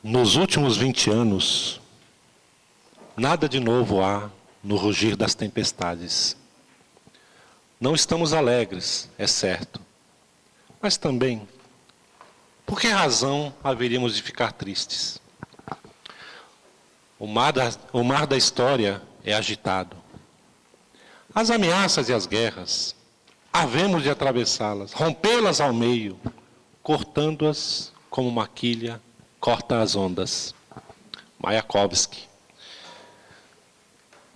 Nos últimos 20 anos, nada de novo há no rugir das tempestades. Não estamos alegres, é certo. Mas também, por que razão haveríamos de ficar tristes? O mar da história é agitado. As ameaças e as guerras, havemos de atravessá-las, rompê-las ao meio, cortando-as como uma quilha corta as ondas. Mayakovsky.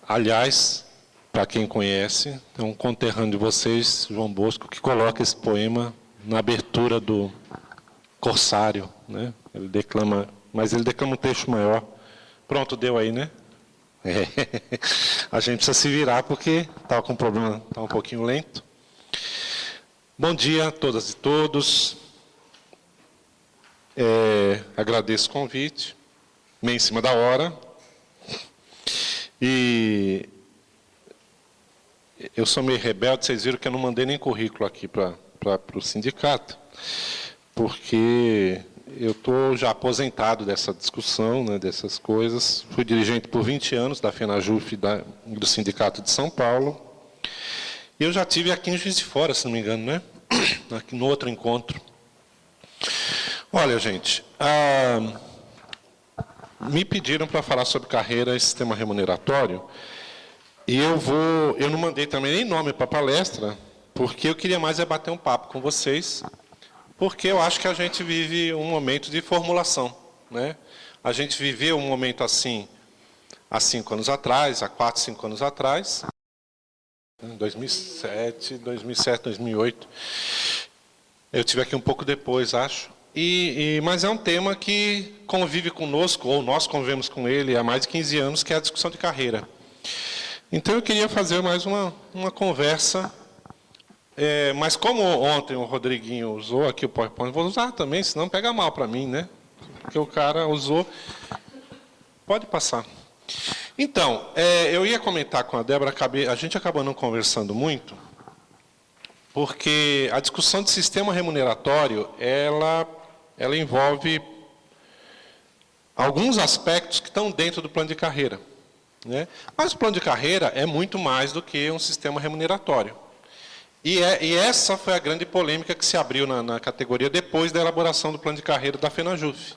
Aliás, para quem conhece, é um conterrâneo de vocês, João Bosco, que coloca esse poema na abertura do Corsário, né? Ele declama, mas ele declama um texto maior. Pronto, deu aí, né? É. A gente precisa se virar porque estava com um problema, está um pouquinho lento. Bom dia a todas e todos. Agradeço o convite, meio em cima da hora. E eu sou meio rebelde, vocês viram que eu não mandei nem currículo aqui para o sindicato, porque eu estou já aposentado dessa discussão, né, dessas coisas. Fui dirigente por 20 anos da FENAJUF do Sindicato de São Paulo. E eu já tive aqui em Juiz de Fora, se não me engano, né? Aqui no outro encontro. Olha, gente, me pediram para falar sobre carreira e sistema remuneratório, e eu não mandei também nem nome para a palestra, porque eu queria mais bater um papo com vocês, porque eu acho que a gente vive um momento de formulação, né? A gente viveu um momento assim, há 5 anos atrás, há 4, 5 anos atrás, em 2007, 2008. Eu estive aqui um pouco depois, acho. Mas é um tema que convive conosco, ou nós convivemos com ele há mais de 15 anos, que é a discussão de carreira. Então, eu queria fazer mais uma conversa, mas como ontem o Rodriguinho usou aqui o PowerPoint, vou usar também, senão pega mal para mim, né? Porque o cara usou. Pode passar. Então, eu ia comentar com a Débora, a gente acabou não conversando muito, porque a discussão de sistema remuneratório, ela envolve alguns aspectos que estão dentro do plano de carreira, né? Mas o plano de carreira é muito mais do que um sistema remuneratório. E essa foi a grande polêmica que se abriu na categoria depois da elaboração do plano de carreira da FENAJUF.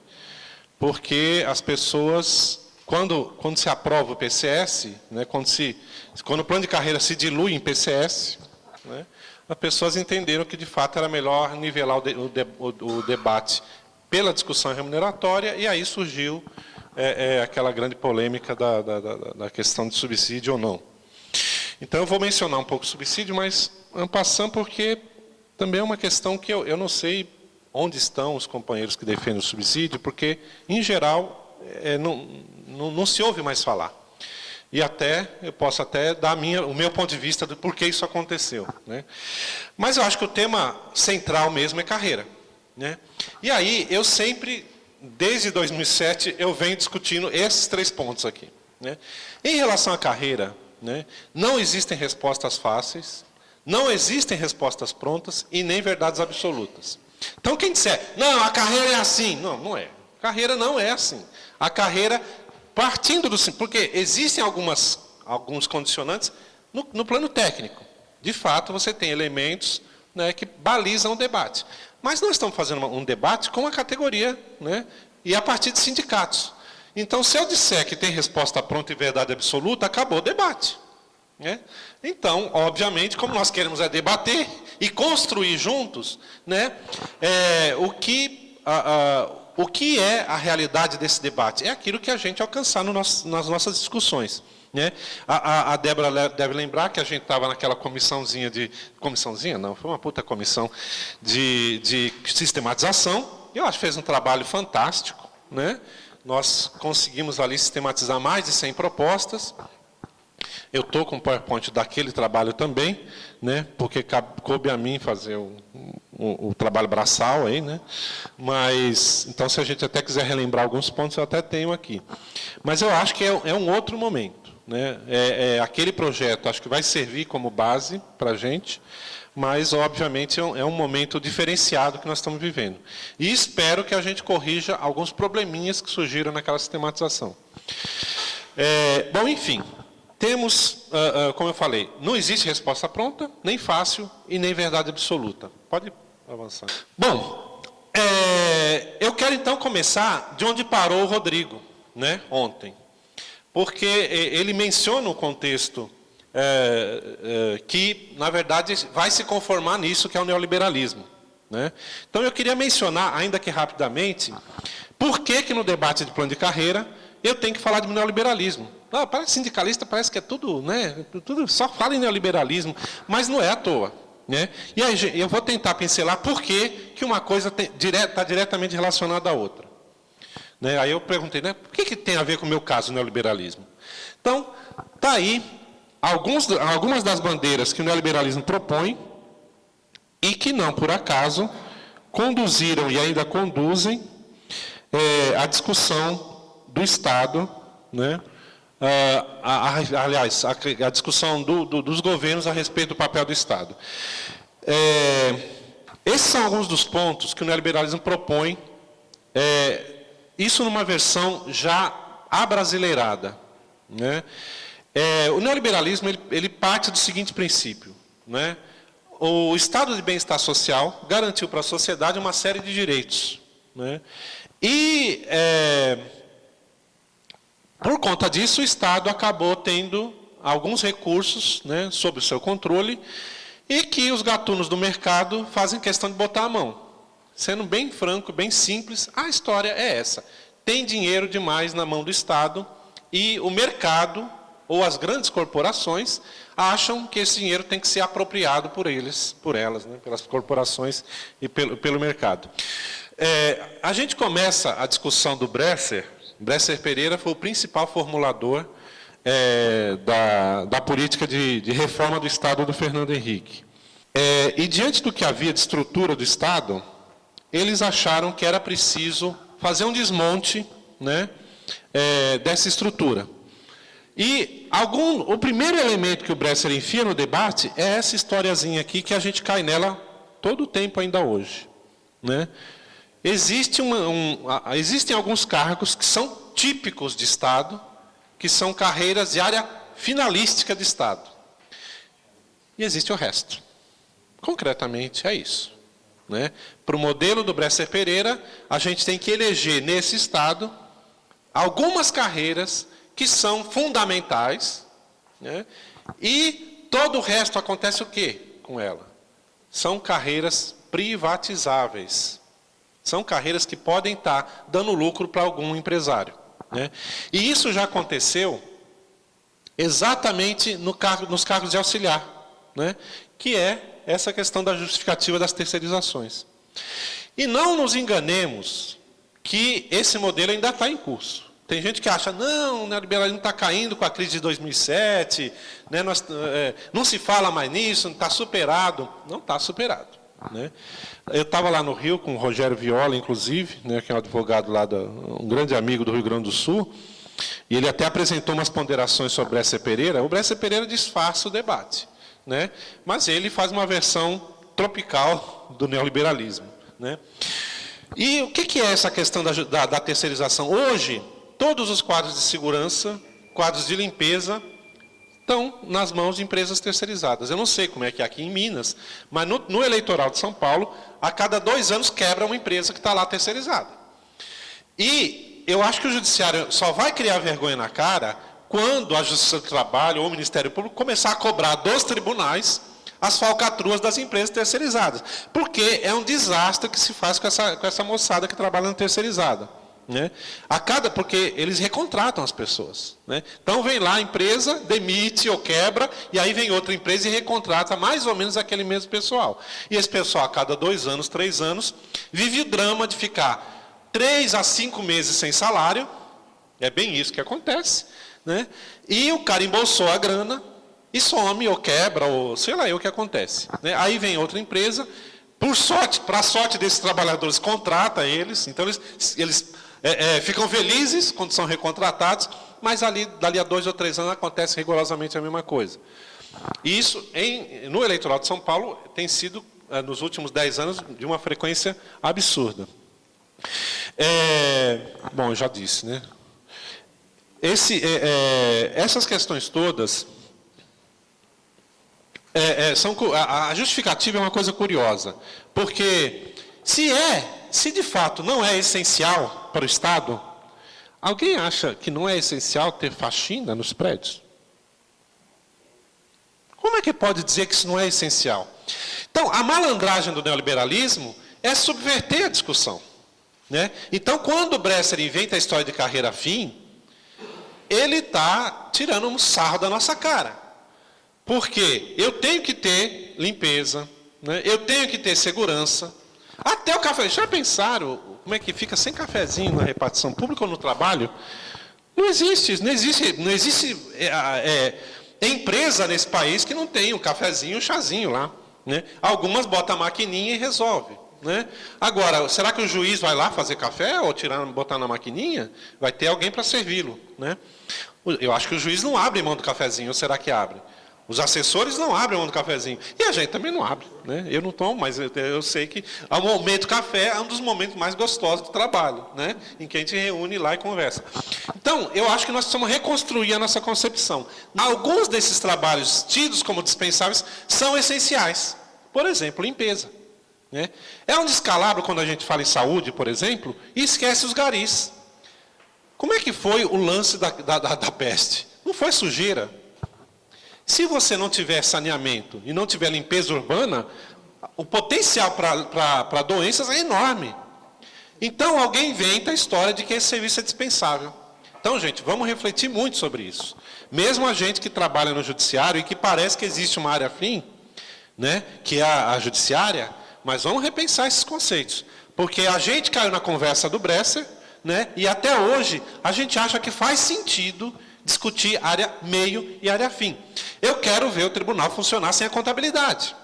Porque as pessoas, quando se aprova o PCS, né, quando o plano de carreira se dilui em PCS, né, as pessoas entenderam que, de fato, era melhor nivelar o debate pela discussão remuneratória, e aí surgiu aquela grande polêmica da questão de subsídio ou não. Então, eu vou mencionar um pouco o subsídio, mas passando porque também é uma questão que eu não sei onde estão os companheiros que defendem o subsídio, porque, em geral, não se ouve mais falar. E eu posso até dar o meu ponto de vista do porquê isso aconteceu, né? Mas eu acho que o tema central mesmo é carreira, né? E aí, eu sempre, desde 2007, eu venho discutindo esses 3 pontos aqui, né? Em relação à carreira, né, não existem respostas fáceis, não existem respostas prontas e nem verdades absolutas. Então, quem disser, não, a carreira é assim, não é. A carreira não é assim. A carreira... Partindo porque existem alguns condicionantes no plano técnico. De fato, você tem elementos, né, que balizam o debate. Mas nós estamos fazendo um debate com a categoria, né, e a partir de sindicatos. Então, se eu disser que tem resposta pronta e verdade absoluta, acabou o debate, né? Então, obviamente, como nós queremos debater e construir juntos, né, o que é a realidade desse debate? É aquilo que a gente alcançar nas nossas discussões, né? A Débora deve lembrar que a gente estava naquela comissãozinha Comissãozinha? Não, foi uma puta comissão de sistematização. Eu acho que fez um trabalho fantástico, né? Nós conseguimos ali sistematizar mais de 100 propostas. Eu estou com o PowerPoint daquele trabalho também, né, porque coube a mim fazer o trabalho braçal aí, né? Mas, então, se a gente até quiser relembrar alguns pontos, eu até tenho aqui. Mas eu acho que é um outro momento, né? Aquele projeto, acho que vai servir como base para a gente, mas, obviamente, é um momento diferenciado que nós estamos vivendo. E espero que a gente corrija alguns probleminhas que surgiram naquela sistematização. Bom, enfim, temos, como eu falei, não existe resposta pronta, nem fácil e nem verdade absoluta. Pode avançar. Bom, eu quero, então, começar de onde parou o Rodrigo, né, ontem. Porque ele menciona o contexto que, na verdade, vai se conformar nisso, que é o neoliberalismo, né? Então, eu queria mencionar, ainda que rapidamente, por que no debate de plano de carreira eu tenho que falar de neoliberalismo. Parece sindicalista, parece que é tudo, né, tudo só fala em neoliberalismo, mas não é à toa, né? E aí eu vou tentar pincelar por que uma coisa está diretamente relacionada à outra. Né? Aí eu perguntei, né, por que tem a ver com o meu caso, o neoliberalismo? Então, está aí algumas das bandeiras que o neoliberalismo propõe e que não, por acaso, conduziram e ainda conduzem a discussão do Estado, né? Aliás, a discussão dos governos a respeito do papel do Estado. Esses são alguns dos pontos que o neoliberalismo propõe, isso numa versão já abrasileirada, né? O neoliberalismo ele parte do seguinte princípio, né? O estado de bem-estar social garantiu para a sociedade uma série de direitos, né? E, por conta disso, o Estado acabou tendo alguns recursos, né, sob o seu controle, e que os gatunos do mercado fazem questão de botar a mão. Sendo bem franco, bem simples, a história é essa. Tem dinheiro demais na mão do Estado e o mercado, ou as grandes corporações, acham que esse dinheiro tem que ser apropriado por elas, né, pelas corporações e pelo mercado. A gente começa a discussão do Bresser. Bresser Pereira foi o principal formulador da política de reforma do Estado do Fernando Henrique. E diante do que havia de estrutura do Estado, eles acharam que era preciso fazer um desmonte, né, dessa estrutura. E o primeiro elemento que o Bresser enfia no debate é essa historiazinha aqui, que a gente cai nela todo o tempo ainda hoje, né? Existem alguns cargos que são típicos de Estado, que são carreiras de área finalística de Estado. E existe o resto. Concretamente, é isso, né? Para o modelo do Bresser Pereira, a gente tem que eleger nesse Estado algumas carreiras que são fundamentais, né? E todo o resto acontece o quê com ela? São carreiras privatizáveis. São carreiras que podem estar dando lucro para algum empresário, né? E isso já aconteceu exatamente nos cargos de auxiliar, né? Que é essa questão da justificativa das terceirizações. E não nos enganemos que esse modelo ainda está em curso. Tem gente que acha, não, o neoliberalismo está caindo com a crise de 2007, né, não se fala mais nisso, está superado. Não está superado, né? Eu estava lá no Rio com o Rogério Viola, inclusive, né, que é um advogado lá, um grande amigo do Rio Grande do Sul, e ele até apresentou umas ponderações sobre o Bresser Pereira. O Bresser Pereira disfarça o debate, né, mas ele faz uma versão tropical do neoliberalismo, né? E o que é essa questão da terceirização? Hoje, todos os quadros de segurança, quadros de limpeza, estão nas mãos de empresas terceirizadas. Eu não sei como é que é aqui em Minas, mas no eleitoral de São Paulo, a cada 2 anos quebra uma empresa que está lá terceirizada. E eu acho que o Judiciário só vai criar vergonha na cara quando a Justiça do Trabalho ou o Ministério Público começar a cobrar dos tribunais as falcatruas das empresas terceirizadas. Porque é um desastre que se faz com essa moçada que trabalha na terceirizada, né? Porque eles recontratam as pessoas, né? Então vem lá a empresa, demite ou quebra, e aí vem outra empresa e recontrata mais ou menos aquele mesmo pessoal. E esse pessoal, a cada 2 anos, 3 anos, vive o drama de ficar 3 a 5 meses sem salário. É bem isso que acontece, né? E o cara embolsou a grana e some, ou quebra, ou sei lá o que acontece, né? Aí vem outra empresa, para a sorte desses trabalhadores, contrata eles, então eles ficam felizes quando são recontratados, mas dali a 2 ou 3 anos acontece rigorosamente a mesma coisa. E isso, no eleitoral de São Paulo, tem sido, nos últimos 10 anos, de uma frequência absurda. Bom, eu já disse, né? Essas questões todas, a justificativa é uma coisa curiosa, porque se de fato não é essencial para o Estado, alguém acha que não é essencial ter faxina nos prédios? Como é que pode dizer que isso não é essencial? Então, a malandragem do neoliberalismo é subverter a discussão, né? Então, quando o Bresser inventa a história de carreira fim, ele está tirando um sarro da nossa cara. Porque eu tenho que ter limpeza, né? Eu tenho que ter segurança. Até o café. Já pensaram como é que fica sem cafezinho na repartição pública ou no trabalho? Não existe empresa nesse país que não tem um cafezinho, um chazinho lá, né? Algumas botam a maquininha e resolve, né? Agora, será que o juiz vai lá fazer café ou botar na maquininha? Vai ter alguém para servi-lo, né? Eu acho que o juiz não abre mão do cafezinho, ou será que abre? Os assessores não abrem mão do cafezinho. E a gente também não abre, né? Eu não tomo, mas eu sei que o momento café é um dos momentos mais gostosos do trabalho, né? Em que a gente reúne lá e conversa. Então, eu acho que nós precisamos reconstruir a nossa concepção. Alguns desses trabalhos tidos como dispensáveis são essenciais. Por exemplo, limpeza, né? É um descalabro quando a gente fala em saúde, por exemplo, e esquece os garis. Como é que foi o lance da peste? Não foi sujeira. Se você não tiver saneamento e não tiver limpeza urbana, o potencial para doenças é enorme. Então, alguém inventa a história de que esse serviço é dispensável. Então, gente, vamos refletir muito sobre isso. Mesmo a gente que trabalha no judiciário e que parece que existe uma área fim, né, que é a judiciária, mas vamos repensar esses conceitos. Porque a gente caiu na conversa do Bresser, né, e até hoje a gente acha que faz sentido discutir área meio e área fim. Eu quero ver o tribunal funcionar sem a contabilidade.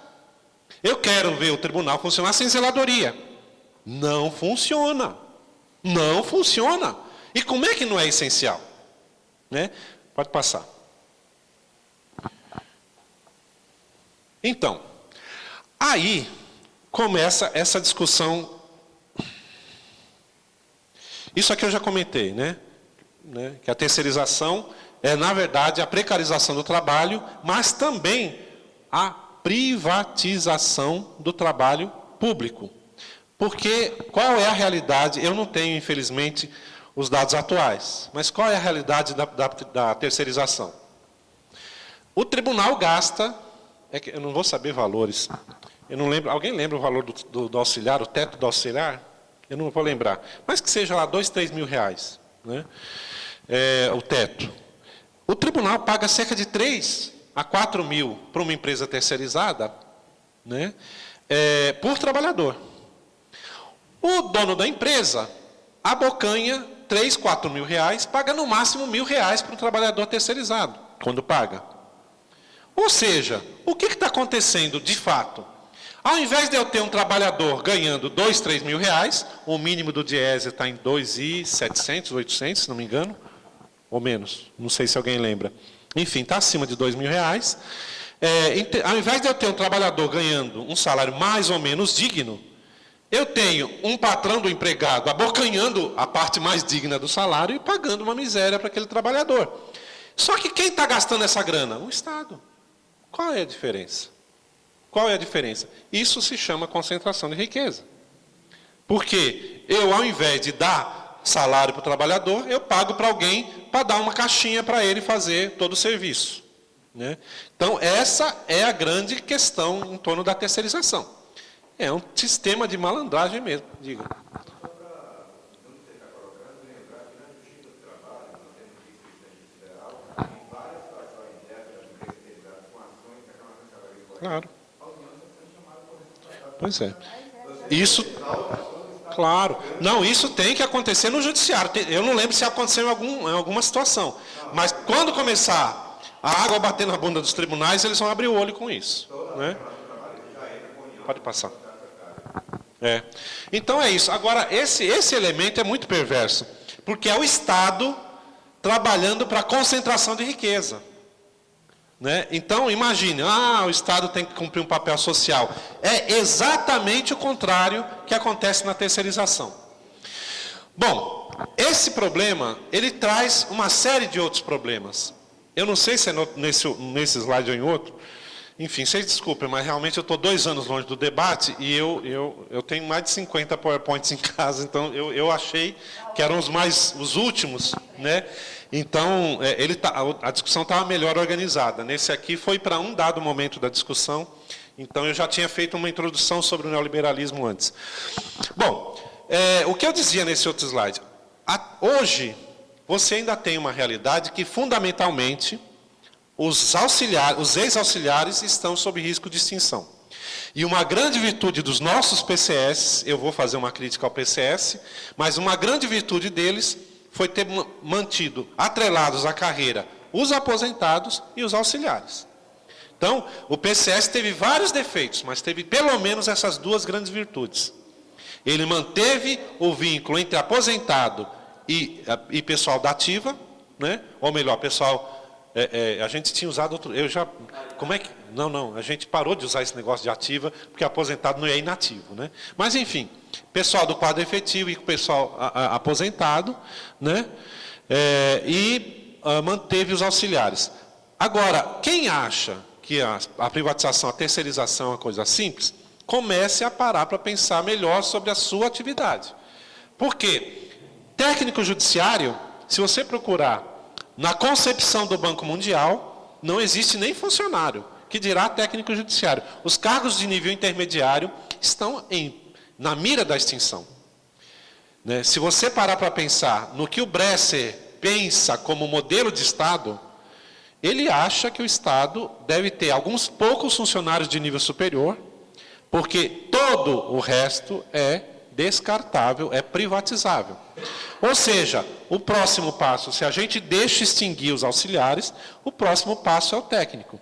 Eu quero ver o tribunal funcionar sem zeladoria. Não funciona. Não funciona. E como é que não é essencial? Né? Pode passar. Então, aí começa essa discussão. Isso aqui eu já comentei, né? Que a terceirização é, na verdade, a precarização do trabalho, mas também a privatização do trabalho público. Porque qual é a realidade? Eu não tenho, infelizmente, os dados atuais, mas qual é a realidade da terceirização? O tribunal gasta, eu não vou saber valores, eu não lembro, alguém lembra o valor do auxiliar, o teto do auxiliar? Eu não vou lembrar, mas que seja lá 2, 3 mil reais, né? O teto. O tribunal paga cerca de 3 a 4 mil para uma empresa terceirizada, né, por trabalhador. O dono da empresa abocanha 3, 4 mil reais, paga no máximo R$1.000 para o trabalhador terceirizado, quando paga. Ou seja, o que está acontecendo de fato? Ao invés de eu ter um trabalhador ganhando 2, 3 mil reais, o mínimo do Diese está em 2.700, 800, se não me engano, ou menos, não sei se alguém lembra. Enfim, está acima de 2 mil reais. Ao invés de eu ter um trabalhador ganhando um salário mais ou menos digno, eu tenho um patrão do empregado abocanhando a parte mais digna do salário e pagando uma miséria para aquele trabalhador. Só que quem está gastando essa grana? O Estado. Qual é a diferença? Qual é a diferença? Isso se chama concentração de riqueza. Porque eu, ao invés de dar salário para o trabalhador, eu pago para alguém para dar uma caixinha para ele fazer todo o serviço, né? Então, essa é a grande questão em torno da terceirização. É um sistema de malandragem mesmo, diga. Claro. Pois é. Isso, claro. Não, isso tem que acontecer no judiciário. Eu não lembro se aconteceu em alguma situação. Mas quando começar a água bater na bunda dos tribunais, eles vão abrir o olho com isso, né? Pode passar. Então é isso. Agora, esse elemento é muito perverso, porque é o Estado trabalhando para a concentração de riqueza. Né? Então, imagine, o Estado tem que cumprir um papel social. É exatamente o contrário que acontece na terceirização. Bom, esse problema, ele traz uma série de outros problemas. Eu não sei se é nesse slide ou em outro. Enfim, vocês desculpem, mas realmente eu estou 2 anos longe do debate e eu tenho mais de 50 PowerPoints em casa, então eu achei que eram os últimos, né? Então, a discussão estava melhor organizada. Nesse aqui foi para um dado momento da discussão, então eu já tinha feito uma introdução sobre o neoliberalismo antes. Bom, o que eu dizia nesse outro slide? Hoje, você ainda tem uma realidade que, fundamentalmente, os ex-auxiliares estão sob risco de extinção. E uma grande virtude dos nossos PCS, eu vou fazer uma crítica ao PCS, mas uma grande virtude deles foi ter mantido atrelados à carreira os aposentados e os auxiliares. Então, o PCS teve vários defeitos, mas teve pelo menos essas 2 grandes virtudes. Ele manteve o vínculo entre aposentado e pessoal da ativa, né? Ou melhor, pessoal... a gente tinha usado outro... Como é que... Não, a gente parou de usar esse negócio de ativa, porque aposentado não é inativo, né? Mas, enfim, pessoal do quadro efetivo e pessoal aposentado, né? Manteve os auxiliares. Agora, quem acha que a privatização, a terceirização é uma coisa simples, comece a parar para pensar melhor sobre a sua atividade. Por quê? Técnico judiciário, se você procurar na concepção do Banco Mundial, não existe nem funcionário, que dirá técnico judiciário. Os cargos de nível intermediário estão na mira da extinção. Né? Se você parar para pensar no que o Bresser pensa como modelo de Estado, ele acha que o Estado deve ter alguns poucos funcionários de nível superior, porque todo o resto é descartável, é privatizável. Ou seja, o próximo passo, se a gente deixa extinguir os auxiliares, o próximo passo é o técnico.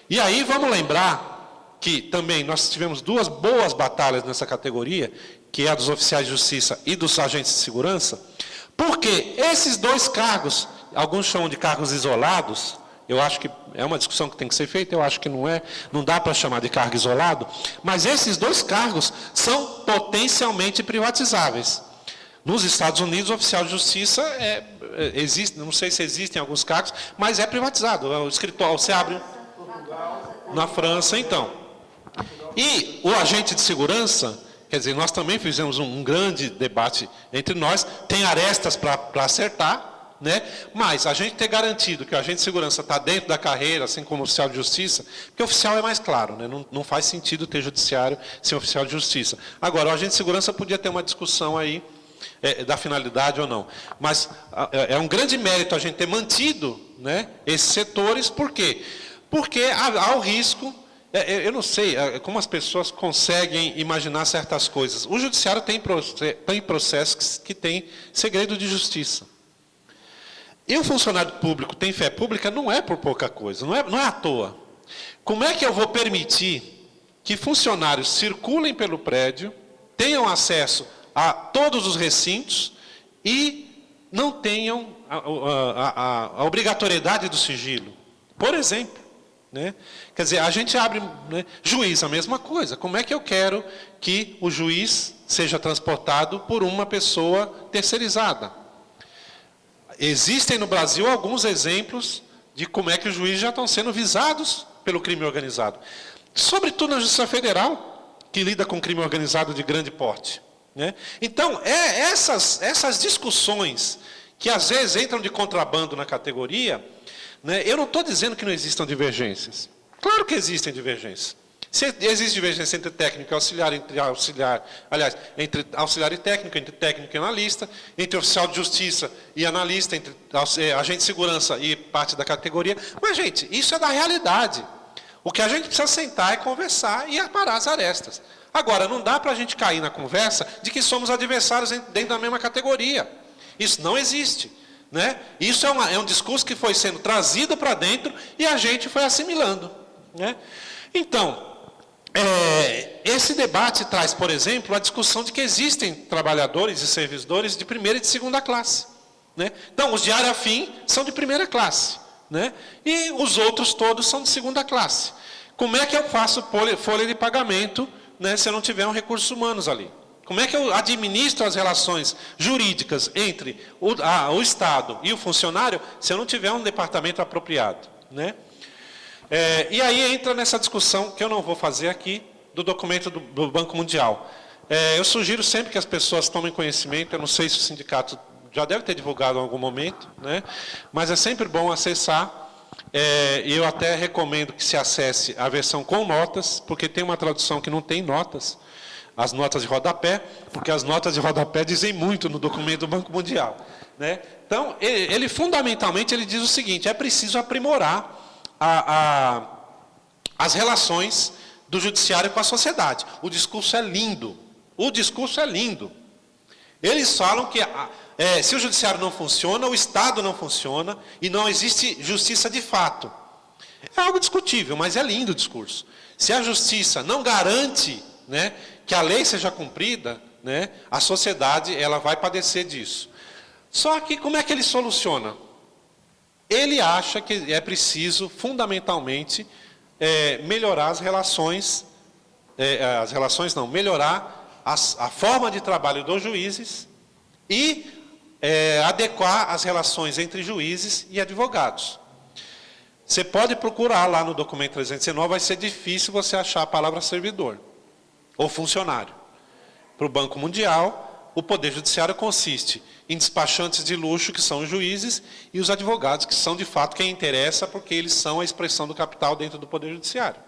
E aí vamos lembrar que também nós tivemos 2 boas batalhas nessa categoria, que é a dos oficiais de justiça e dos agentes de segurança, porque esses 2 cargos, alguns chamam de cargos isolados, eu acho que é uma discussão que tem que ser feita, eu acho que não dá para chamar de cargo isolado, mas esses 2 cargos são potencialmente privatizáveis. Nos Estados Unidos, o oficial de justiça existe, não sei se existem alguns cargos, mas é privatizado. O escritório, você abre na França, então. E o agente de segurança, quer dizer, nós também fizemos um grande debate entre nós, tem arestas para acertar, né? Mas a gente ter garantido que o agente de segurança está dentro da carreira, assim como o oficial de justiça, porque o oficial é mais claro, né? Não faz sentido ter judiciário sem oficial de justiça. Agora, o agente de segurança podia ter uma discussão aí, da finalidade ou não. Mas é um grande mérito a gente ter mantido, né, esses setores. Por quê? Porque há o risco, eu não sei como as pessoas conseguem imaginar certas coisas. O judiciário tem processos que têm segredo de justiça. E o funcionário público tem fé pública não é por pouca coisa, não é à toa. Como é que eu vou permitir que funcionários circulem pelo prédio, tenham acesso a todos os recintos e não tenham a obrigatoriedade do sigilo? Por exemplo, né? Quer dizer, a gente abre, né? Juiz, a mesma coisa. Como é que eu quero que o juiz seja transportado por uma pessoa terceirizada? Existem no Brasil alguns exemplos de como é que os juízes já estão sendo visados pelo crime organizado. Sobretudo na Justiça Federal, que lida com crime organizado de grande porte. Né? Então, essas discussões que às vezes entram de contrabando na categoria, né, eu não estou dizendo que não existam divergências. Claro que existem divergências. Se existe divergência entre técnico e auxiliar, entre auxiliar e técnico, entre técnico e analista, entre oficial de justiça e analista, entre agente de segurança e parte da categoria. Mas, gente, isso é da realidade. O que a gente precisa sentar é conversar e aparar as arestas. Agora, não dá para a gente cair na conversa de que somos adversários dentro da mesma categoria. Isso não existe. Né? Isso é um discurso que foi sendo trazido para dentro e a gente foi assimilando. Né? Então, esse debate traz, por exemplo, a discussão de que existem trabalhadores e servidores de primeira e de segunda classe, né? Então, os de área fim são de primeira classe, né? E os outros todos são de segunda classe. Como é que eu faço folha de pagamento, né, se eu não tiver um recursos humanos ali? Como é que eu administro as relações jurídicas entre o Estado e o funcionário se eu não tiver um departamento apropriado, né? E aí entra nessa discussão, que eu não vou fazer aqui, do documento do Banco Mundial. Eu sugiro sempre que as pessoas tomem conhecimento, eu não sei se o sindicato já deve ter divulgado em algum momento, né? Mas é sempre bom acessar, e eu até recomendo que se acesse a versão com notas, porque tem uma tradução que não tem notas, as notas de rodapé, porque as notas de rodapé dizem muito no documento do Banco Mundial, né? Então, ele fundamentalmente ele diz o seguinte: é preciso aprimorar as relações do judiciário com a sociedade. O discurso é lindo. O discurso é lindo. Eles falam que se o judiciário não funciona, o Estado não funciona e não existe justiça de fato. É algo discutível, mas é lindo o discurso. Se a justiça não garante, né, que a lei seja cumprida, né, a sociedade ela vai padecer disso. Só que como é que ele soluciona? Ele acha que é preciso, fundamentalmente, melhorar as relações, melhorar a forma de trabalho dos juízes e adequar as relações entre juízes e advogados. Você pode procurar lá no documento 319, vai ser difícil você achar a palavra servidor ou funcionário. Para o Banco Mundial, o Poder Judiciário consiste em despachantes de luxo, que são os juízes, e os advogados, que são, de fato, quem interessa, porque eles são a expressão do capital dentro do Poder Judiciário.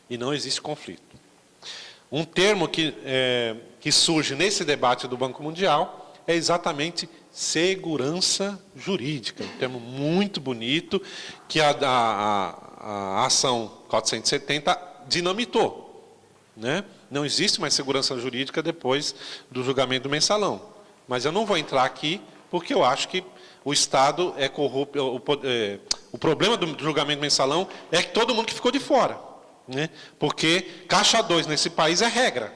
E não existe conflito. Um termo que surge nesse debate do Banco Mundial é exatamente segurança jurídica. Um termo muito bonito, que a ação 470 dinamitou, né? Não existe mais segurança jurídica depois do julgamento do mensalão. Mas eu não vou entrar aqui, porque eu acho que o Estado é corrupto. O problema do julgamento mensalão é que todo mundo que ficou de fora, né? Porque Caixa 2 nesse país é regra.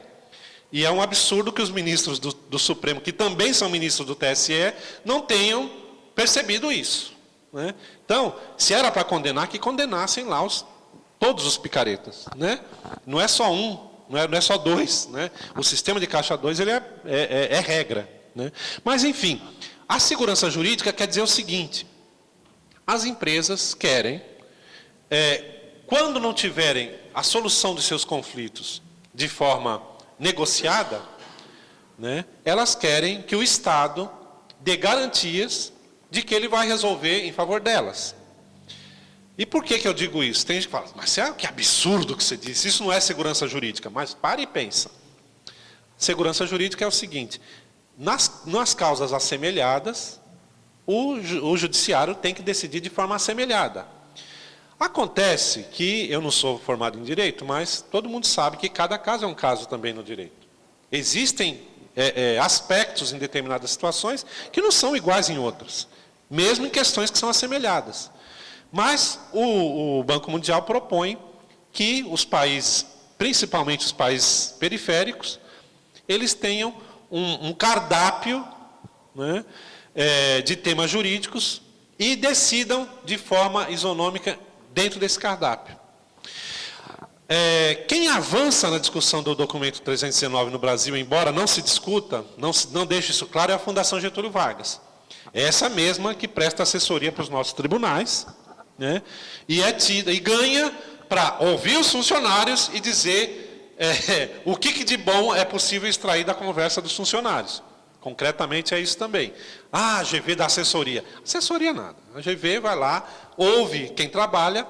E é um absurdo que os ministros do Supremo, que também são ministros do TSE, não tenham percebido isso, né? Então, se era para condenar, que condenassem lá todos os picaretas, né? Não é só um. Não é só dois, né? O sistema de Caixa 2 ele é regra, né? Mas, enfim, a segurança jurídica quer dizer o seguinte: as empresas querem, quando não tiverem a solução dos seus conflitos de forma negociada, né, elas querem que o Estado dê garantias de que ele vai resolver em favor delas. E por que eu digo isso? Tem gente que fala, mas que absurdo que você disse, isso não é segurança jurídica. Mas pare e pensa. Segurança jurídica é o seguinte: nas causas assemelhadas, o judiciário tem que decidir de forma assemelhada. Acontece que, eu não sou formado em direito, mas todo mundo sabe que cada caso é um caso também no direito. Existem aspectos em determinadas situações que não são iguais em outras, mesmo em questões que são assemelhadas. Mas o Banco Mundial propõe que os países, principalmente os países periféricos, eles tenham um cardápio, né, de temas jurídicos e decidam de forma isonômica dentro desse cardápio. Quem avança na discussão do documento 319 no Brasil, embora não se discuta, não deixe isso claro, é a Fundação Getúlio Vargas. É essa mesma que presta assessoria para os nossos tribunais, né, e ganha para ouvir os funcionários e dizer o que de bom é possível extrair da conversa dos funcionários. Concretamente é isso também. A GV dá assessoria. Assessoria nada. A GV vai lá, ouve quem trabalha,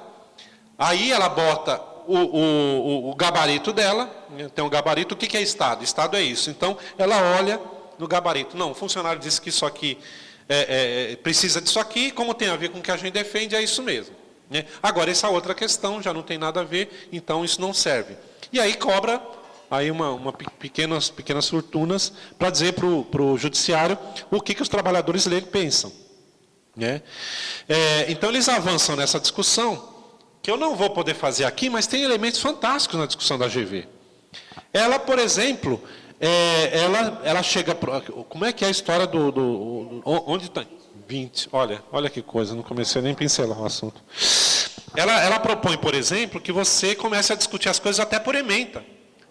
aí ela bota o gabarito dela, tem um gabarito, o que é Estado? Estado é isso. Então, ela olha no gabarito. Não, o funcionário disse que isso aqui precisa disso aqui, como tem a ver com o que a gente defende, é isso mesmo, né? Agora, essa outra questão já não tem nada a ver, então isso não serve. E aí cobra aí pequenas fortunas para dizer para o judiciário o que os trabalhadores dele pensam, né? Então, eles avançam nessa discussão que eu não vou poder fazer aqui, mas tem elementos fantásticos na discussão da GV. Ela, por exemplo, ela chega... Como é que é a história onde está? 20. Olha que coisa, não comecei nem a pincelar o assunto. Ela propõe, por exemplo, que você comece a discutir as coisas até por ementa.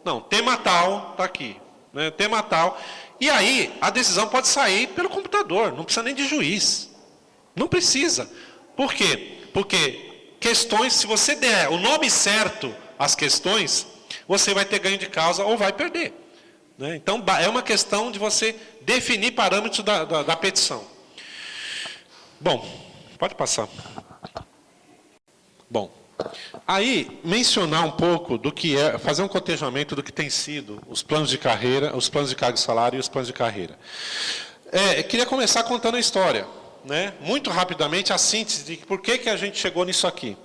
Não, tema tal, está aqui. Né, tema tal. E aí, a decisão pode sair pelo computador, não precisa nem de juiz. Não precisa. Por quê? Porque questões, se você der o nome certo às questões, você vai ter ganho de causa ou vai perder. Né? Então, é uma questão de você definir parâmetros da petição. Bom, pode passar. Bom, aí mencionar um pouco do que é, fazer um cotejamento do que tem sido os planos de carreira, os planos de cargo e salário e os planos de carreira. Queria começar contando a história, né? Muito rapidamente a síntese de por que a gente chegou nisso aqui.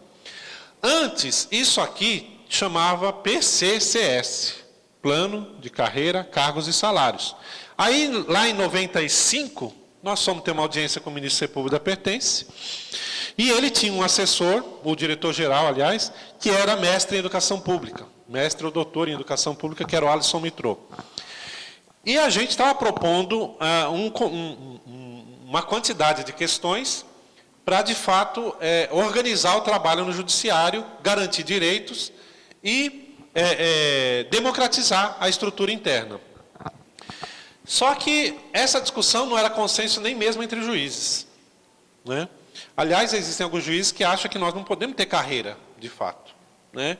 Antes, isso aqui chamava PCCS, Plano de Carreira, Cargos e Salários. Aí, lá em 95, nós fomos ter uma audiência com o ministro Sepúlveda Pertence, e ele tinha um assessor, o diretor-geral, aliás, que era mestre em educação pública, mestre ou doutor em educação pública, que era o Alisson Mitrô. E a gente estava propondo uma quantidade de questões para, de fato, organizar o trabalho no judiciário, garantir direitos e democratizar a estrutura interna. Só que essa discussão não era consenso nem mesmo entre juízes, né? Aliás, existem alguns juízes que acham que nós não podemos ter carreira, de fato, né?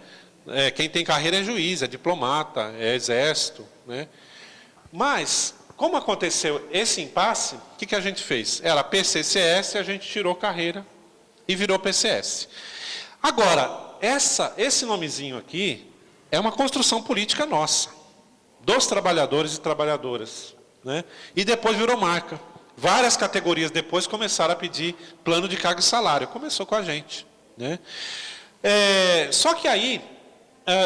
Quem tem carreira é juiz, é diplomata, é exército, né? Mas, como aconteceu esse impasse, o que a gente fez? Era PCCS, a gente tirou carreira e virou PCS. Agora, esse nomezinho aqui é uma construção política nossa, dos trabalhadores e trabalhadoras, né? E depois virou marca. Várias categorias depois começaram a pedir plano de cargo e salário. Começou com a gente, né? Só que aí,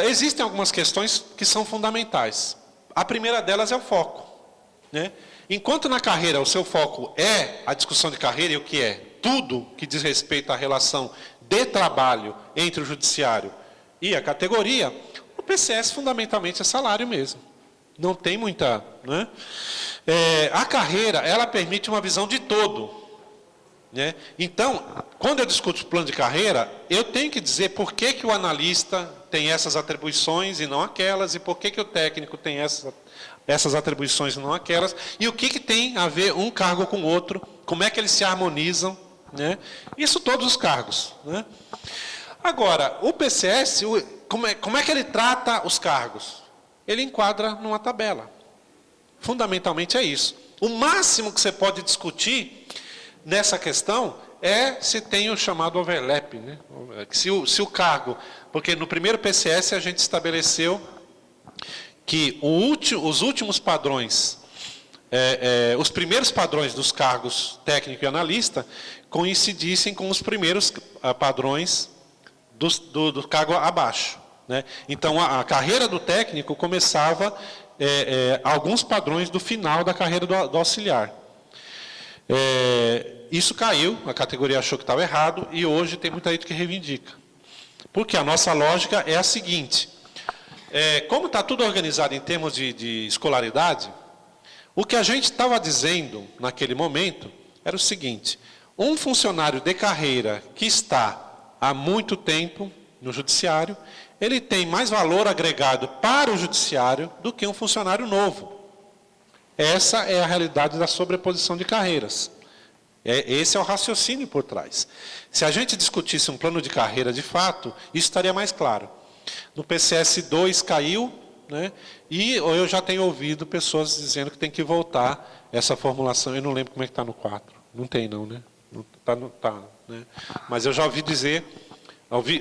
existem algumas questões que são fundamentais. A primeira delas é o foco, né? Enquanto na carreira o seu foco é a discussão de carreira, e o que é? Tudo que diz respeito à relação de trabalho entre o judiciário e a categoria, o PCS fundamentalmente é salário mesmo. Não tem muita... Né? A carreira, ela permite uma visão de todo, né? Então, quando eu discuto plano de carreira, eu tenho que dizer por que o analista tem essas atribuições e não aquelas, e por que o técnico tem essas atribuições e não aquelas, e o que tem a ver um cargo com o outro, como é que eles se harmonizam, né? Isso todos os cargos, né? Agora, o PCS, como é que ele trata os cargos? Ele enquadra numa tabela. Fundamentalmente é isso. O máximo que você pode discutir nessa questão é se tem o chamado overlap, né? Se o cargo... Porque no primeiro PCS a gente estabeleceu que os últimos padrões, os primeiros padrões dos cargos técnico e analista coincidissem com os primeiros padrões do cargo abaixo, né? Então, a carreira do técnico começava alguns padrões do final da carreira do auxiliar. Isso caiu, a categoria achou que estava errado, e hoje tem muita gente que reivindica. Porque a nossa lógica é a seguinte, como está tudo organizado em termos de escolaridade, o que a gente estava dizendo naquele momento era o seguinte: um funcionário de carreira que está há muito tempo no judiciário, ele tem mais valor agregado para o judiciário do que um funcionário novo. Essa é a realidade da sobreposição de carreiras. Esse é o raciocínio por trás. Se a gente discutisse um plano de carreira de fato, isso estaria mais claro. No PCS 2 caiu, né? E eu já tenho ouvido pessoas dizendo que tem que voltar essa formulação. Eu não lembro como é que está no 4. Não tem não, né? Não tá, né? Mas eu já ouvi dizer...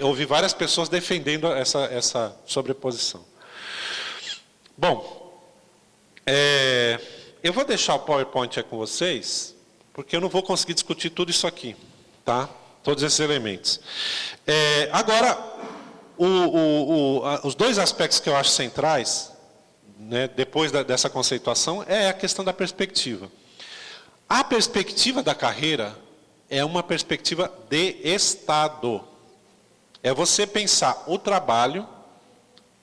Ouvi várias pessoas defendendo essa sobreposição. Bom, eu vou deixar o PowerPoint aí com vocês, porque eu não vou conseguir discutir tudo isso aqui, tá? Todos esses elementos. Agora, os dois aspectos que eu acho centrais, né, depois dessa conceituação, é a questão da perspectiva. A perspectiva da carreira é uma perspectiva de Estado. É você pensar o trabalho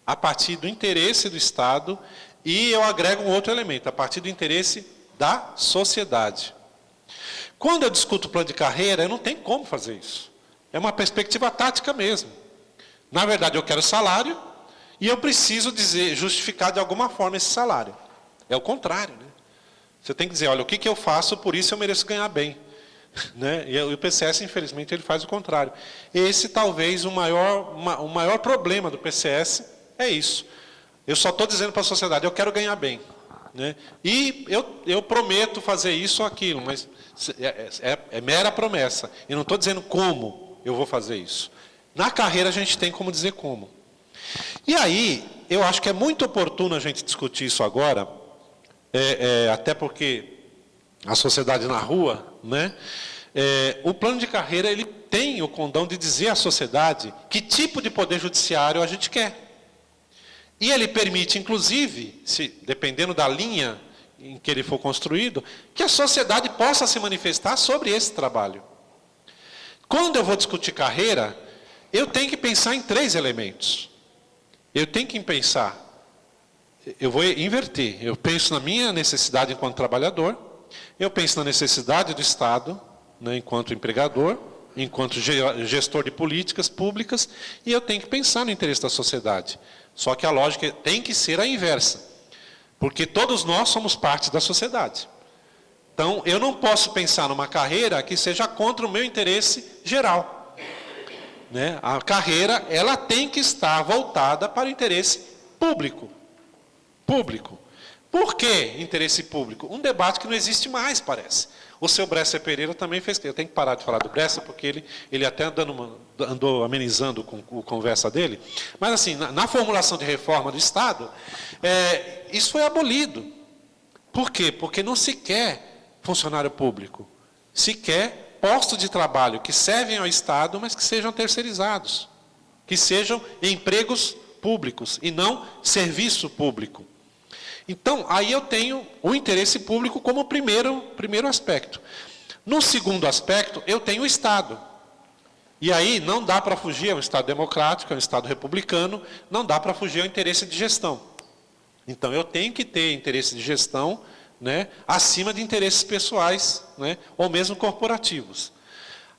a partir do interesse do Estado e eu agrego um outro elemento, a partir do interesse da sociedade. Quando eu discuto plano de carreira, eu não tenho como fazer isso. É uma perspectiva tática mesmo. Na verdade, eu quero salário e eu preciso justificar de alguma forma esse salário. É o contrário, né? Você tem que dizer, olha, o que eu faço, por isso eu mereço ganhar bem. Né? E o PCS, infelizmente, ele faz o contrário. Esse, talvez, o maior problema do PCS é isso. Eu só estou dizendo para a sociedade, eu quero ganhar bem. Né? E eu prometo fazer isso ou aquilo, mas é mera promessa. Eu não estou dizendo como eu vou fazer isso. Na carreira, a gente tem como dizer como. E aí, eu acho que é muito oportuno a gente discutir isso agora, até porque a sociedade na rua, né? O plano de carreira ele tem o condão de dizer à sociedade que tipo de poder judiciário a gente quer. E ele permite, inclusive, dependendo da linha em que ele for construído, que a sociedade possa se manifestar sobre esse trabalho. Quando eu vou discutir carreira, eu tenho que pensar em 3 elementos. Eu tenho que pensar, eu vou inverter, eu penso na minha necessidade enquanto trabalhador, eu penso na necessidade do Estado, né, enquanto empregador, enquanto gestor de políticas públicas, e eu tenho que pensar no interesse da sociedade. Só que a lógica tem que ser a inversa, porque todos nós somos parte da sociedade. Então, eu não posso pensar numa carreira que seja contra o meu interesse geral. Né? A carreira, ela tem que estar voltada para o interesse público. Público. Por que interesse público? Um debate que não existe mais, parece. O seu Bresser Pereira também fez. Eu tenho que parar de falar do Bresser, porque ele até andou amenizando com a conversa dele. Mas, assim, na formulação de reforma do Estado, isso foi abolido. Por quê? Porque não se quer funcionário público. Se quer postos de trabalho que servem ao Estado, mas que sejam terceirizados. Que sejam empregos públicos e não serviço público. Então, aí eu tenho o interesse público como primeiro aspecto. No segundo aspecto, eu tenho o Estado. E aí não dá para fugir, é um Estado democrático, é um Estado republicano, não dá para fugir ao interesse de gestão. Então, eu tenho que ter interesse de gestão, né, acima de interesses pessoais, né, ou mesmo corporativos.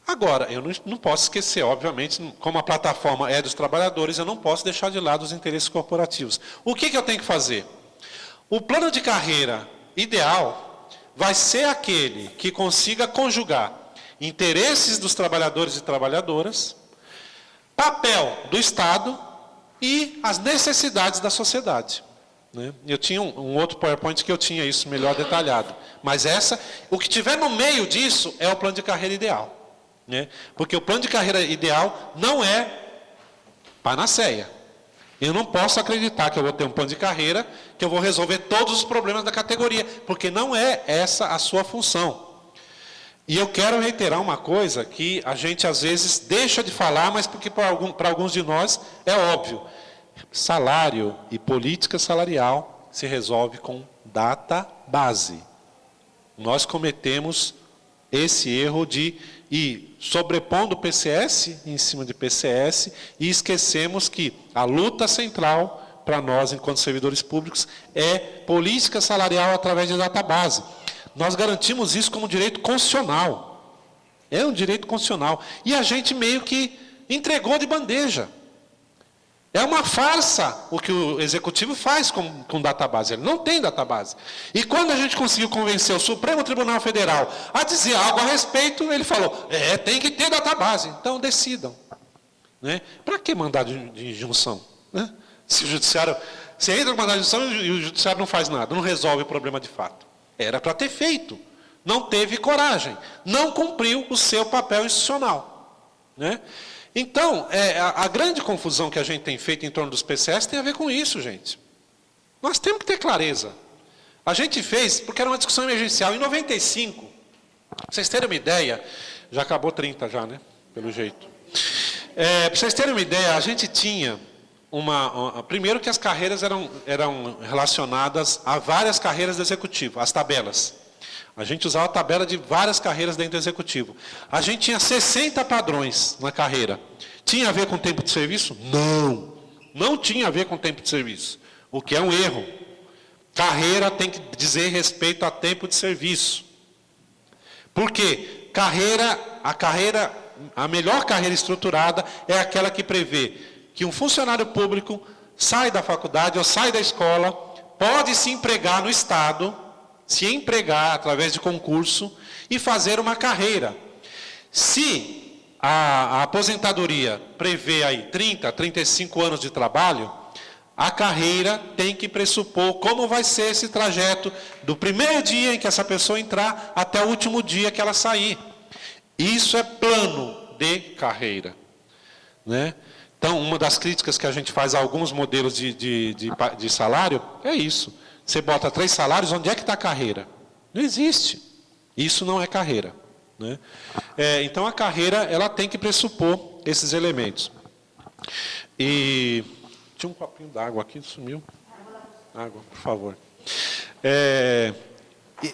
Agora, eu não posso esquecer, obviamente, como a plataforma é dos trabalhadores, eu não posso deixar de lado os interesses corporativos. O que eu tenho que fazer? O plano de carreira ideal vai ser aquele que consiga conjugar interesses dos trabalhadores e trabalhadoras, papel do Estado e as necessidades da sociedade. Né? Eu tinha um outro PowerPoint que eu tinha isso melhor detalhado. Mas o que tiver no meio disso é o plano de carreira ideal. Né? Porque o plano de carreira ideal não é panaceia. Eu não posso acreditar que eu vou ter um plano de carreira, que eu vou resolver todos os problemas da categoria, porque não é essa a sua função. E eu quero reiterar uma coisa que a gente às vezes deixa de falar, mas porque para alguns de nós é óbvio. Salário e política salarial se resolve com database. Nós cometemos esse erro de ir sobrepondo o PCS em cima de PCS e esquecemos que a luta central para nós, enquanto servidores públicos, é política salarial através de database. Nós garantimos isso como direito constitucional. É um direito constitucional. E a gente meio que entregou de bandeja. É uma farsa o que o Executivo faz com database. Ele não tem database. E quando a gente conseguiu convencer o Supremo Tribunal Federal a dizer algo a respeito, ele falou, tem que ter database. Então, decidam. Né? Para que mandado de injunção? Né? Se o Judiciário... Você entra com mandado de injunção e o Judiciário não faz nada, não resolve o problema de fato. Era para ter feito. Não teve coragem. Não cumpriu o seu papel institucional. Né? Então, a grande confusão que a gente tem feito em torno dos PCS tem a ver com isso, gente. Nós temos que ter clareza. A gente fez, porque era uma discussão emergencial, em 95, para vocês terem uma ideia, já acabou 30 já, né? Pelo jeito. Para vocês terem uma ideia, a gente tinha primeiro que as carreiras eram relacionadas a várias carreiras do Executivo, as tabelas. A gente usava a tabela de várias carreiras dentro do Executivo. A gente tinha 60 padrões na carreira. Tinha a ver com tempo de serviço? Não. Não tinha a ver com tempo de serviço. O que é um erro. Carreira tem que dizer respeito a tempo de serviço. Por quê? A melhor carreira estruturada é aquela que prevê que um funcionário público sai da faculdade ou sai da escola, pode se empregar no Estado, se empregar através de concurso e fazer uma carreira. Se a aposentadoria prevê aí 30, 35 anos de trabalho, a carreira tem que pressupor como vai ser esse trajeto do primeiro dia em que essa pessoa entrar até o último dia que ela sair. Isso é plano de carreira, né? Então, uma das críticas que a gente faz a alguns modelos de salário é isso. Você bota 3 salários, onde é que está a carreira? Não existe. Isso não é carreira, né? Então, a carreira ela tem que pressupor esses elementos. E tinha um copinho d'água aqui, sumiu. Água, por favor.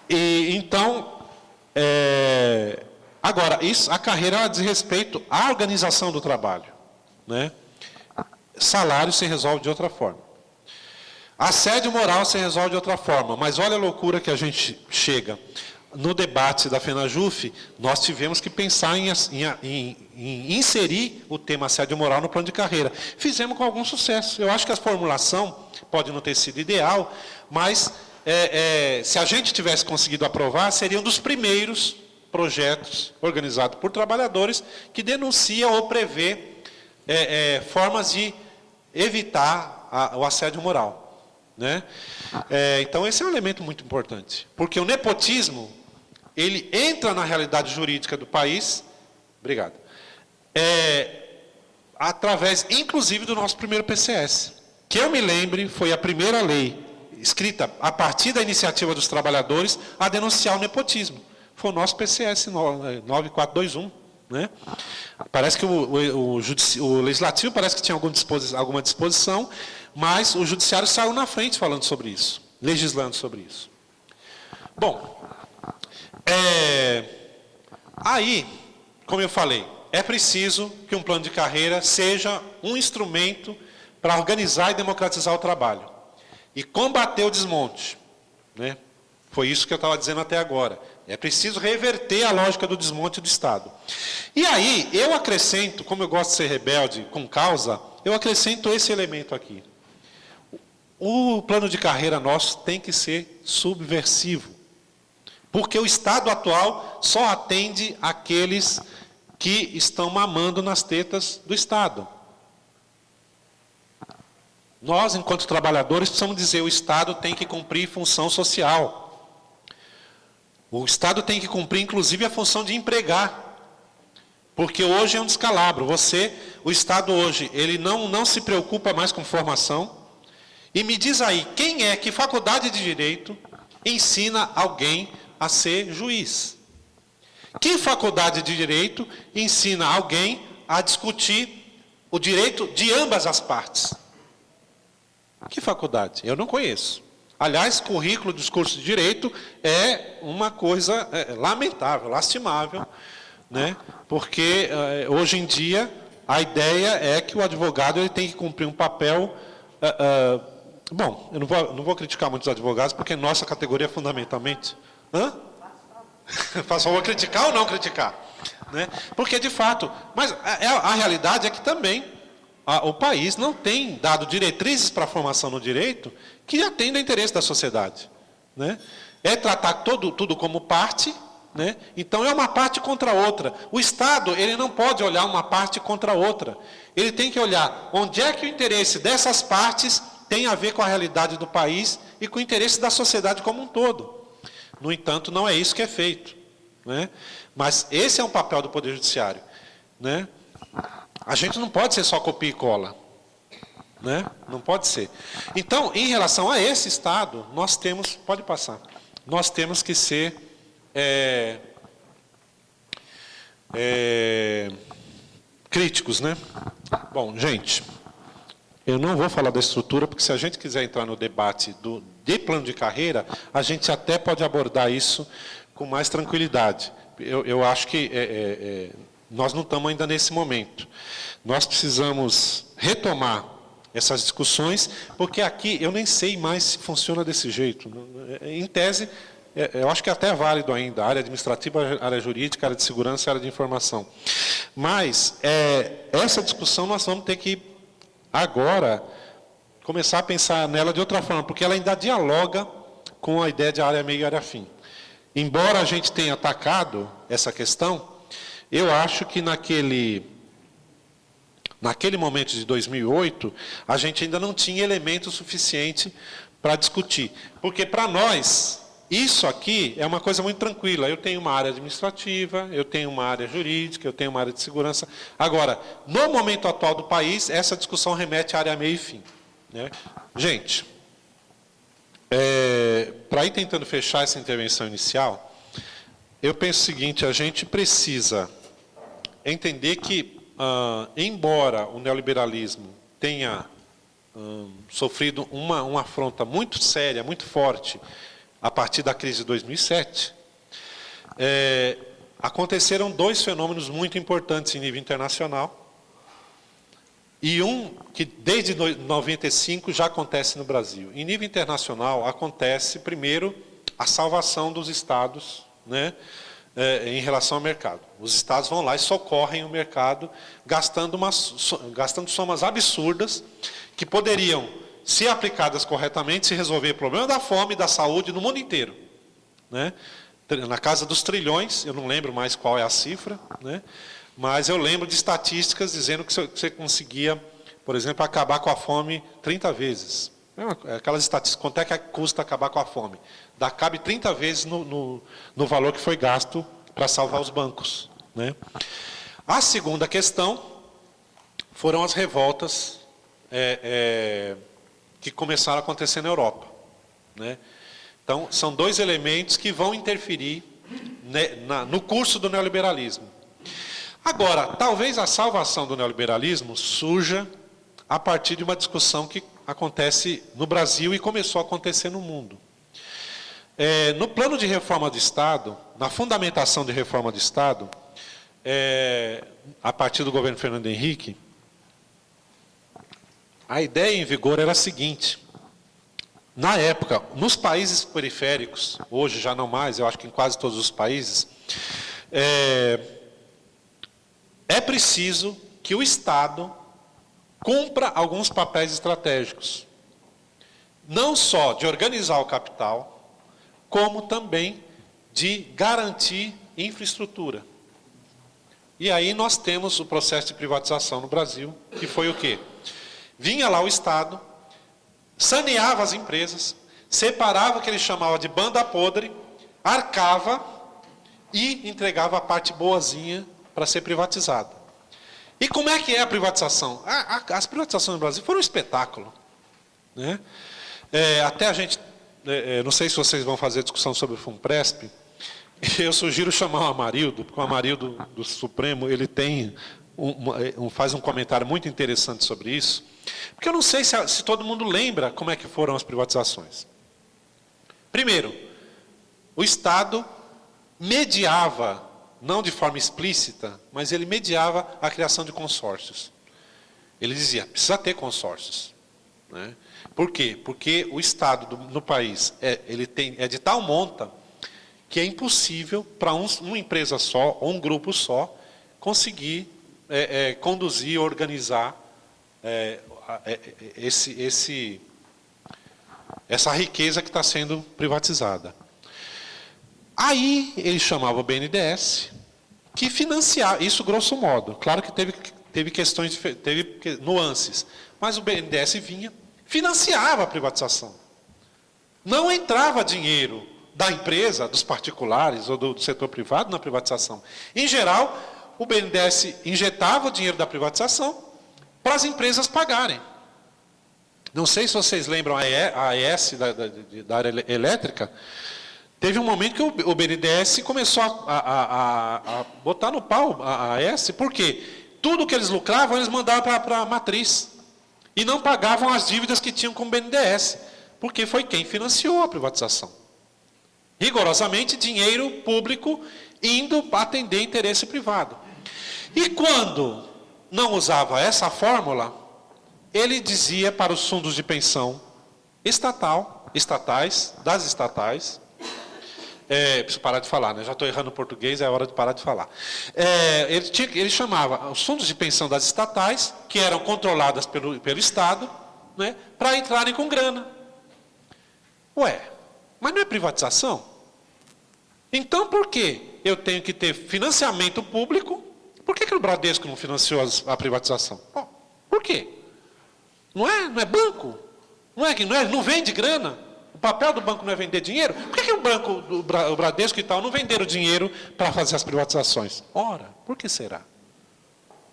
Então, agora, a carreira diz respeito à organização do trabalho, né? Salário se resolve de outra forma. Assédio moral se resolve de outra forma. Mas olha a loucura que a gente chega. No debate da FENAJUF, nós tivemos que pensar em inserir o tema assédio moral no plano de carreira. Fizemos com algum sucesso. Eu acho que a formulação pode não ter sido ideal, mas se a gente tivesse conseguido aprovar, seria um dos primeiros projetos organizados por trabalhadores que denuncia ou prevê formas de evitar o assédio moral, né? Então, esse é um elemento muito importante, porque o nepotismo ele entra na realidade jurídica do país, obrigado, através, inclusive, do nosso primeiro PCS, que eu me lembre, foi a primeira lei escrita a partir da iniciativa dos trabalhadores a denunciar o nepotismo. Foi o nosso PCS 9421, né? Parece que o legislativo parece que tinha alguma disposição, mas o judiciário saiu na frente falando sobre isso, legislando sobre isso. Bom, aí, como eu falei, é preciso que um plano de carreira seja um instrumento para organizar e democratizar o trabalho e combater o desmonte, né? Foi isso que eu estava dizendo até agora. É preciso reverter a lógica do desmonte do Estado. E aí, eu acrescento, como eu gosto de ser rebelde com causa, eu acrescento esse elemento aqui. O plano de carreira nosso tem que ser subversivo. Porque o Estado atual só atende aqueles que estão mamando nas tetas do Estado. Nós, enquanto trabalhadores, precisamos dizer que o Estado tem que cumprir função social. O Estado tem que cumprir, inclusive, a função de empregar. Porque hoje é um descalabro. O Estado hoje, ele não se preocupa mais com formação. E me diz aí, que faculdade de Direito ensina alguém a ser juiz? Que faculdade de Direito ensina alguém a discutir o direito de ambas as partes? Que faculdade? Eu não conheço. Aliás, currículo dos cursos de Direito é uma coisa lamentável, lastimável, né? Porque hoje em dia a ideia é que o advogado ele tem que cumprir um papel... bom, eu não vou criticar muitos advogados, porque nossa categoria é fundamentalmente... Faço favor criticar ou não criticar? Né? Porque, de fato... Mas a realidade é que também o país não tem dado diretrizes para a formação no direito que atendam ao interesse da sociedade, né? É tratar tudo como parte, né? Então é uma parte contra a outra. O Estado ele não pode olhar uma parte contra a outra. Ele tem que olhar onde é que o interesse dessas partes tem a ver com a realidade do país e com o interesse da sociedade como um todo. No entanto, não é isso que é feito, né? Mas esse é um papel do Poder Judiciário, né? A gente não pode ser só copia e cola, né? Não pode ser. Então, em relação a esse Estado, nós temos... Pode passar. Nós temos que ser... críticos, né? Bom, gente, eu não vou falar da estrutura, porque se a gente quiser entrar no debate de plano de carreira, a gente até pode abordar isso com mais tranquilidade. Eu acho que nós não estamos ainda nesse momento. Nós precisamos retomar essas discussões, porque aqui eu nem sei mais se funciona desse jeito. Em tese, eu acho que até é válido ainda, área administrativa, área jurídica, área de segurança, área de informação. Mas essa discussão nós vamos ter que, agora, começar a pensar nela de outra forma, porque ela ainda dialoga com a ideia de área meio e área fim. Embora a gente tenha atacado essa questão, eu acho que naquele momento de 2008, a gente ainda não tinha elemento suficiente para discutir. Porque, para nós, isso aqui é uma coisa muito tranquila. Eu tenho uma área administrativa, eu tenho uma área jurídica, eu tenho uma área de segurança. Agora, no momento atual do país, essa discussão remete à área meio e fim, né? Gente, para ir tentando fechar essa intervenção inicial, eu penso o seguinte: a gente precisa entender que, embora o neoliberalismo tenha sofrido uma afronta muito séria, muito forte, a partir da crise de 2007, aconteceram dois fenômenos muito importantes em nível internacional, e um que desde 95 já acontece no Brasil. Em nível internacional, acontece, primeiro, a salvação dos estados, né, em relação ao mercado. Os estados vão lá e socorrem o mercado, gastando somas absurdas, que poderiam, se aplicadas corretamente, se resolver o problema da fome e da saúde no mundo inteiro, né? Na casa dos trilhões, eu não lembro mais qual é a cifra, né? Mas eu lembro de estatísticas dizendo que você conseguia, por exemplo, acabar com a fome 30 vezes. Aquelas estatísticas, quanto é que custa acabar com a fome? Cabe 30 vezes no valor que foi gasto para salvar os bancos, né? A segunda questão foram as revoltas que começaram a acontecer na Europa, né? Então, são dois elementos que vão interferir, né, no curso do neoliberalismo. Agora, talvez a salvação do neoliberalismo surja a partir de uma discussão que acontece no Brasil e começou a acontecer no mundo. No plano de reforma do Estado, na fundamentação de reforma do Estado, a partir do governo Fernando Henrique, a ideia em vigor era a seguinte: na época, nos países periféricos, hoje já não mais, eu acho que em quase todos os países, é preciso que o Estado cumpra alguns papéis estratégicos, não só de organizar o capital, como também de garantir infraestrutura. E aí nós temos o processo de privatização no Brasil, que foi o quê? Vinha lá o Estado, saneava as empresas, separava o que ele chamava de banda podre, arcava e entregava a parte boazinha para ser privatizada. E como é que é a privatização? As privatizações no Brasil foram um espetáculo, né? Até a gente, não sei se vocês vão fazer discussão sobre o FUNPRESP, eu sugiro chamar o Amarildo, porque o Amarildo do Supremo, ele tem faz um comentário muito interessante sobre isso, porque eu não sei se todo mundo lembra como é que foram as privatizações. Primeiro, o Estado mediava, não de forma explícita, mas ele mediava a criação de consórcios. Ele dizia, precisa ter consórcios, né? Por quê? Porque o Estado no país é de tal monta que é impossível para uma empresa só, ou um grupo só, conseguir conduzir, organizar essa riqueza que está sendo privatizada. Aí ele chamava o BNDES, que financiava, isso grosso modo, claro que teve questões, teve nuances, mas o BNDES vinha, financiava a privatização. Não entrava dinheiro da empresa, dos particulares ou do setor privado na privatização. Em geral, o BNDES injetava o dinheiro da privatização para as empresas pagarem. Não sei se vocês lembram, a AES da área elétrica, teve um momento que o BNDES começou a botar no pau a AES, porque tudo que eles lucravam, eles mandavam para a matriz. E não pagavam as dívidas que tinham com o BNDES, porque foi quem financiou a privatização. Rigorosamente, dinheiro público indo para atender interesse privado. E quando não usava essa fórmula, ele dizia para os fundos de pensão estatais, preciso parar de falar, né? Já estou errando o português, é hora de parar de falar. Ele chamava os fundos de pensão das estatais, que eram controladas pelo Estado, né, para entrarem com grana. Ué, mas não é privatização? Então, por que eu tenho que ter financiamento público? Por que o Bradesco não financiou a privatização? Oh, por quê? Não é banco? Não vende grana? O papel do banco não é vender dinheiro? Por que o banco, o Bradesco e tal, não venderam dinheiro para fazer as privatizações? Ora, por que será?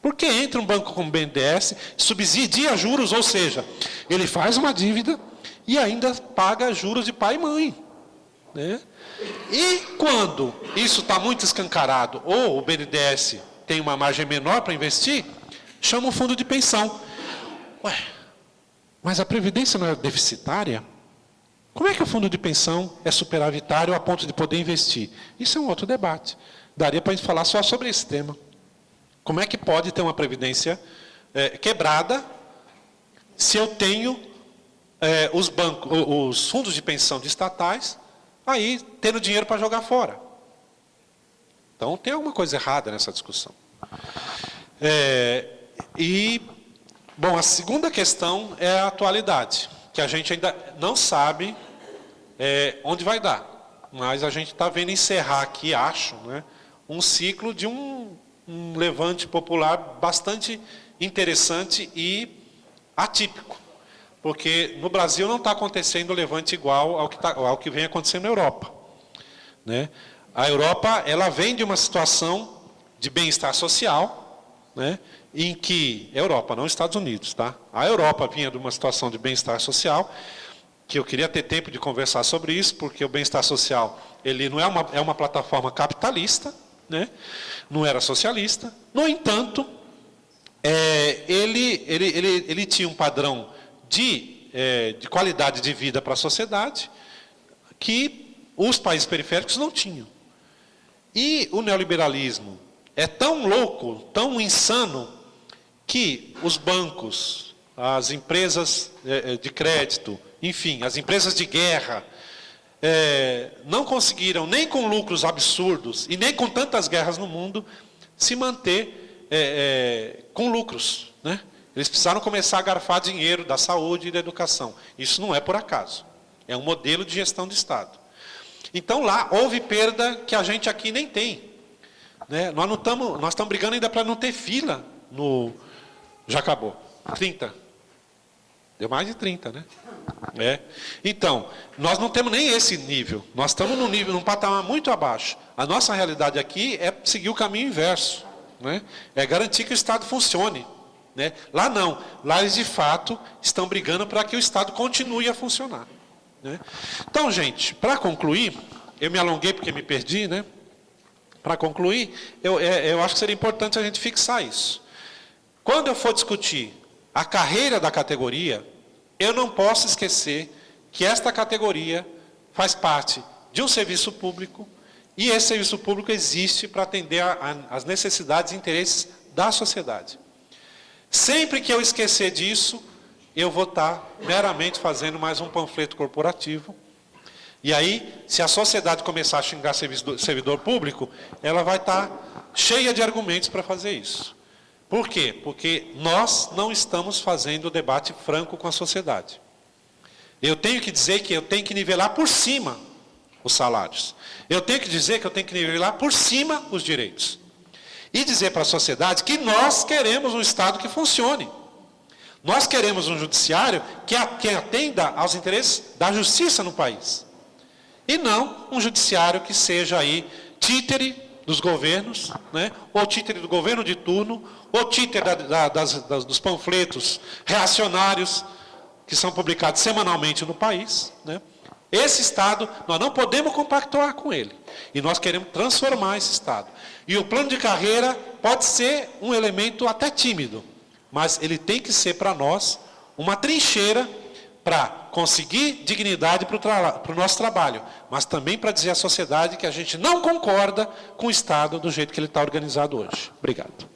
Porque entra um banco como o BNDES, subsidia juros, ou seja, ele faz uma dívida e ainda paga juros de pai e mãe. Né? E quando isso está muito escancarado, ou o BNDES tem uma margem menor para investir, chama um fundo de pensão. Ué, mas a Previdência não é deficitária? Como é que o fundo de pensão é superavitário a ponto de poder investir? Isso é um outro debate. Daria para a gente falar só sobre esse tema. Como é que pode ter uma Previdência quebrada se eu tenho os fundos de pensão de estatais aí tendo dinheiro para jogar fora? Então tem alguma coisa errada nessa discussão. Bom, a segunda questão é a atualidade, que a gente ainda não sabe onde vai dar. Mas a gente está vendo encerrar aqui, acho, né, um ciclo de um levante popular bastante interessante e atípico. Porque no Brasil não está acontecendo levante igual ao que vem acontecendo na Europa. Né? A Europa, ela vem de uma situação de bem-estar social, né, em que... Europa, não Estados Unidos, tá? A Europa vinha de uma situação de bem-estar social, que eu queria ter tempo de conversar sobre isso, porque o bem-estar social, ele não é uma plataforma capitalista, né? Não era socialista. No entanto, ele tinha um padrão de qualidade de vida para a sociedade que os países periféricos não tinham. E o neoliberalismo é tão louco, tão insano, que os bancos, as empresas de crédito, enfim, as empresas de guerra, não conseguiram, nem com lucros absurdos, e nem com tantas guerras no mundo, se manter com lucros. Né? Eles precisaram começar a garfar dinheiro da saúde e da educação. Isso não é por acaso. É um modelo de gestão do Estado. Então, lá houve perda que a gente aqui nem tem. Né? Nós estamos brigando ainda para não ter fila no... Já acabou. 30. Deu mais de 30, né? Então, nós não temos nem esse nível. Nós estamos num patamar muito abaixo. A nossa realidade aqui é seguir o caminho inverso. Né? É garantir que o Estado funcione. Né? Lá não. Lá eles, de fato, estão brigando para que o Estado continue a funcionar. Né? Então, gente, para concluir, eu me alonguei porque me perdi, né? Para concluir, eu acho que seria importante a gente fixar isso. Quando eu for discutir a carreira da categoria, eu não posso esquecer que esta categoria faz parte de um serviço público e esse serviço público existe para atender às necessidades e interesses da sociedade. Sempre que eu esquecer disso, eu vou estar meramente fazendo mais um panfleto corporativo. E aí, se a sociedade começar a xingar servidor público, ela vai estar cheia de argumentos para fazer isso. Por quê? Porque nós não estamos fazendo o debate franco com a sociedade. Eu tenho que dizer que eu tenho que nivelar por cima os salários. Eu tenho que dizer que eu tenho que nivelar por cima os direitos. E dizer para a sociedade que nós queremos um Estado que funcione. Nós queremos um judiciário que atenda aos interesses da justiça no país. E não um judiciário que seja aí títere dos governos, né? Ou títere do governo de turno, ou títere dos panfletos reacionários que são publicados semanalmente no país. Né? Esse Estado, nós não podemos compactuar com ele. E nós queremos transformar esse Estado. E o plano de carreira pode ser um elemento até tímido, mas ele tem que ser para nós uma trincheira para conseguir dignidade para o nosso trabalho, mas também para dizer à sociedade que a gente não concorda com o Estado do jeito que ele está organizado hoje. Obrigado.